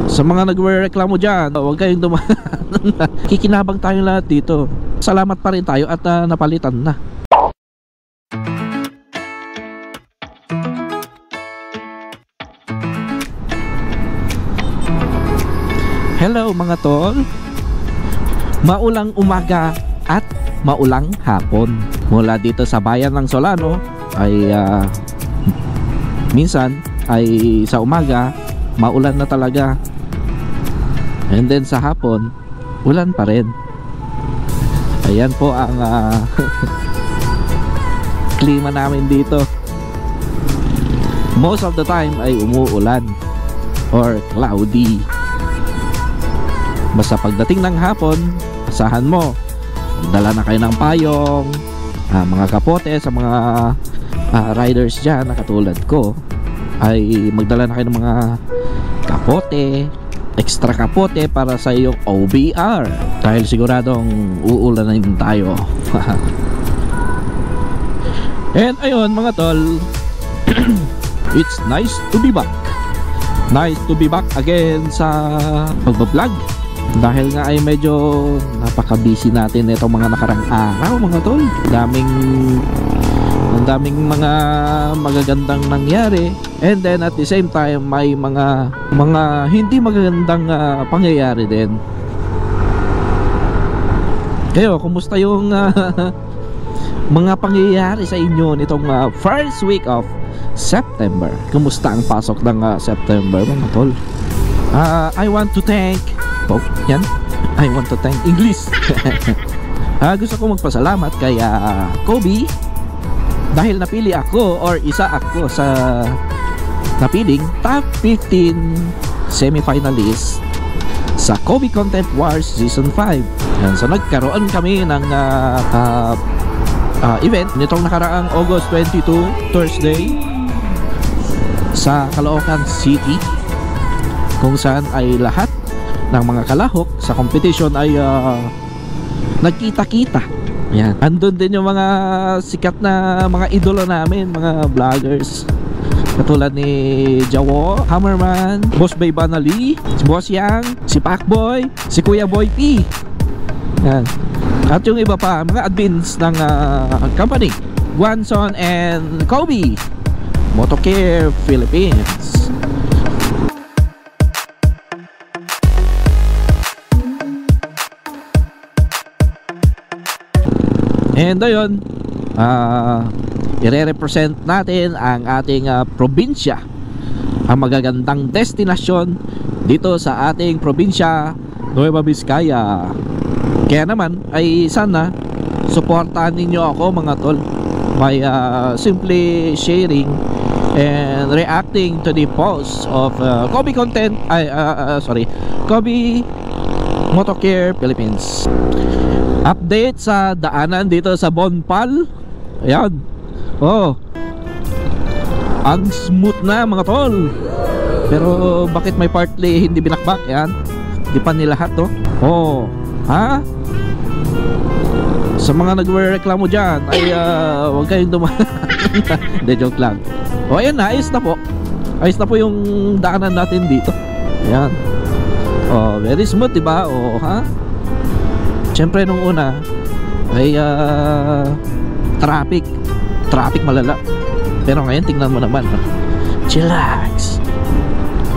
Sa mga nagrereklamo dyan, huwag kayong kikinabang tayo lahat dito. Salamat pa rin tayo at napalitan na. Hello mga tol. Maulang umaga at maulang hapon. Mula dito sa bayan ng Solano ay minsan ay sa umaga maulan na talaga. And then sa hapon ulan pa rin. Ayan po ang klima namin dito. Most of the time ay umuulan or cloudy. Basta pagdating ng hapon, asahan mo, dala na kayo ng payong, mga kapote sa mga riders dyan na katulad ko, ay magdala na kayo ng mga kapote, extra kapote para sa iyong OBR dahil siguradong uulanin tayo. And ayun mga tol, it's nice to be back. Nice to be back again sa pagbablog. Dahil nga ay medyo napaka-busy natin itong mga nakarang araw mga tol. Daming mga magagandang nangyari. And then at the same time may mga hindi magagandang pangyayari din. Kayo, kumusta yung mga pangyayari sa inyo nitong first week of September? Kumusta ang pasok ng September mga tol? I want to thank yan. I want to thank English. Gusto ko magpasalamat kay Kobe dahil napili ako or isa ako sa napiling top 15 semi-finalist sa Kobe Content Wars Season 5. Yan. So nagkaroon kami ng event nitong nakaraang August 22 Thursday sa Caloocan City, kung saan ay lahat ng mga kalahok sa competition ay nagkita-kita. Yan. Andun din yung mga sikat na mga idolo namin, mga vloggers. Katulad ni Jawo, Hammerman, Boss Bay Banali, si Boss Yang, si Pacboy, si Kuya Boy P. Yan. At yung iba pa, mga admins ng company, Guanson and Kobe Motocare Philippines. And ayun, ire-represent natin ang ating probinsya, ang magagandang destinasyon dito sa ating probinsya, Nueva Vizcaya. Kaya naman ay sana suportahan ninyo ako mga tol by simply sharing and reacting to the posts of Kobe Content, Kobe Motocare Philippines. Update sa daanan dito sa Bonpal. Ayan. Oh, ang smooth na mga tol. Pero bakit may partly hindi binakbak? Ayan. Di pa nilahat to. Oh, ha? Sa mga nagrereklamo dyan ay huwag kayong Hindi, joke lang. O ayan na, ayos na po. Ayos na po yung daanan natin dito. Ayan. Oh, very smooth diba? Oh, ha? Siyempre nung una ay traffic malala. Pero ngayon tingnan mo naman, chillax.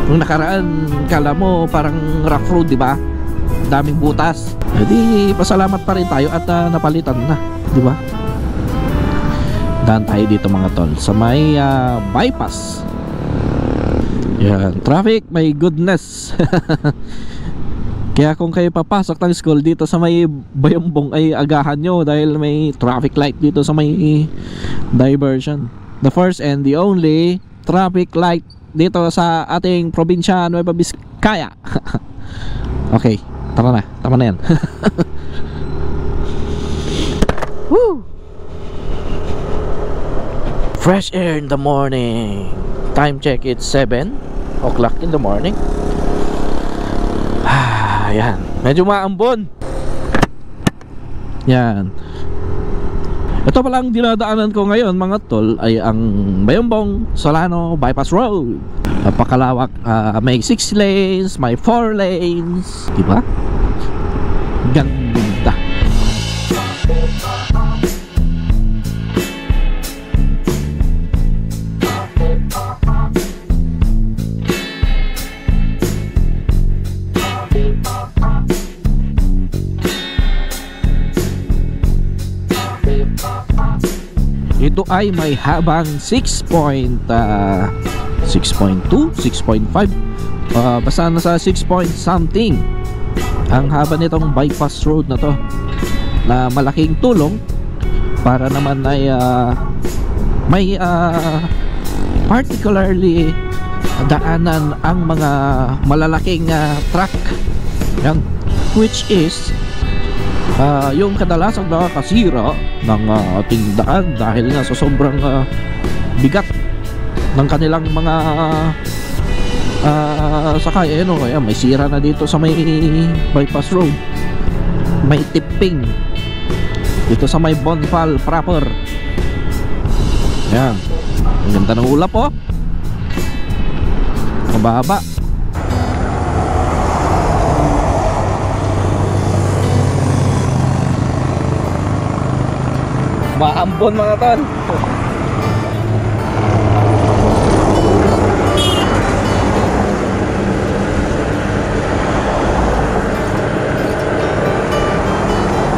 Nung nakaraan kala mo parang rough road, di ba? Daming butas. Di pasalamat pa rin tayo at napalitan na, di ba? Daan tayo dito mga tol sa may bypass. Yan, traffic, my goodness. Kaya kung kayo papasok ng school dito sa may Bayambong ay agahan nyo dahil may traffic light dito sa may diversion. The first and the only traffic light dito sa ating probinsya Nueva Vizcaya. Okay, tara na, tama na yan. Woo! Fresh air in the morning. Time check, it's 7 o'clock in the morning. Ayan, medyo maambon. Yan. Ito pala ang dinadaanan ko ngayon mga tol, ay ang Bayambong Solano Bypass Road. Napakalawak, may 6 lanes, may 4 lanes, diba? Ganda. Ito ay may habang 6.2, 6.5, basta nasa 6 point something ang haba nitong bypass road na to, na malaking tulong para naman ay may particularly daanan ang mga malalaking truck yan, which is yung kadalasang nakakasira ng ating daan dahil nga sa sobrang bigat ng kanilang mga sakay. Ano, kaya may sira na dito sa may bypass road, may tipping dito sa may Bonfal proper. Yan, ang ganda ng ulap oh, mababa. Maambon mga tol.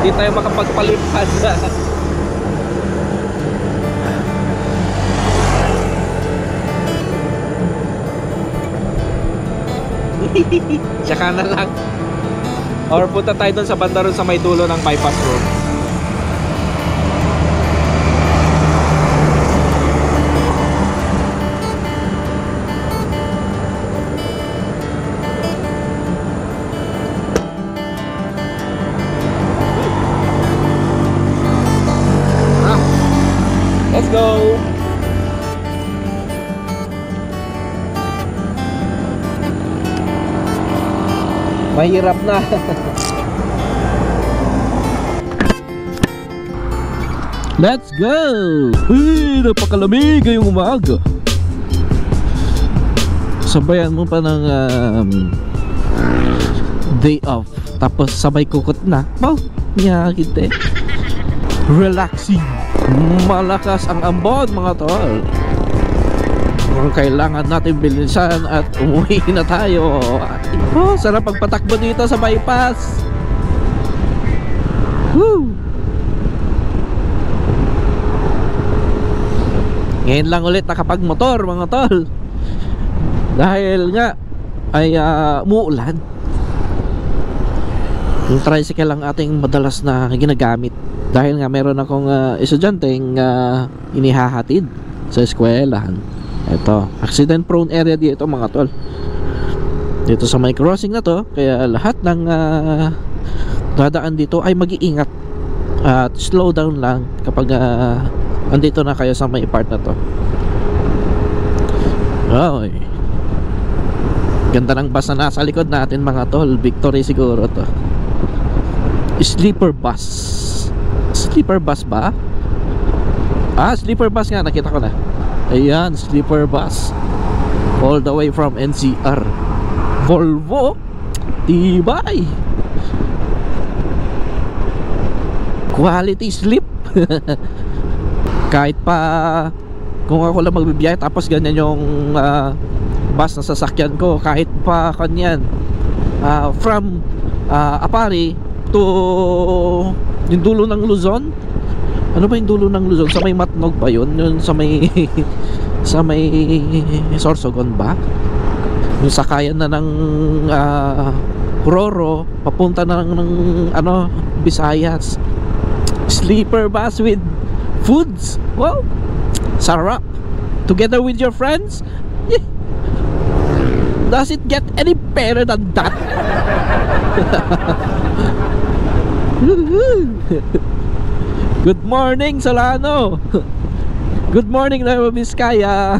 Hindi tayo makapagpalipad. Tsaka na lang. Or punta tayo dun sa banda ron sa may dulo ng bypass road. Let's go! Mahirap na. Let's go! Uy, napakalamig ngayong umaga. Sabayan mo pa ng day off, tapos sabay kukot na. Wow, nyakit eh. Relaxing. Malakas ang ambon mga tol. Kailangan natin bilisan at umuwi na tayo. Oh, sarap pagpatakbo dito sa bypass. Woo! Ngayon lang ulit nakapagmotor mga tol, dahil nga ay umuulan. Yung tricycle ang ating madalas na ginagamit, dahil nga meron akong estudyanteng inihahatid sa eskwelahan. Ito, accident prone area dito mga tol, dito sa may crossing na to. Kaya lahat ng dadaan dito ay mag-iingat at slow down lang kapag andito na kayo sa may part na to. Oy, ganda ng bus na nasa likod natin mga tol. Victory siguro to. Sleeper bus. Sleeper bus ba? Sleeper bus nga, nakita ko na. Ayan, sleeper bus. All the way from NCR. Volvo. Tibay. Quality sleep. Kahit pa kung ako lang magbibiyahe tapos ganyan yung bus na sasakyan ko, kahit pa kanyan from Apari to yung dulo ng Luzon. Ano ba yung dulo ng Luzon? Sa may Matnog ba yun? Yun sa may sa may Sorsogon ba? Yung sakayan na ng Roro papunta na ng ano, Visayas. Sleeper bus with foods. Wow, sarap. Together with your friends. Yeah. Does it get any better than that? Good morning Solano. Good morning Nueva Vizcaya.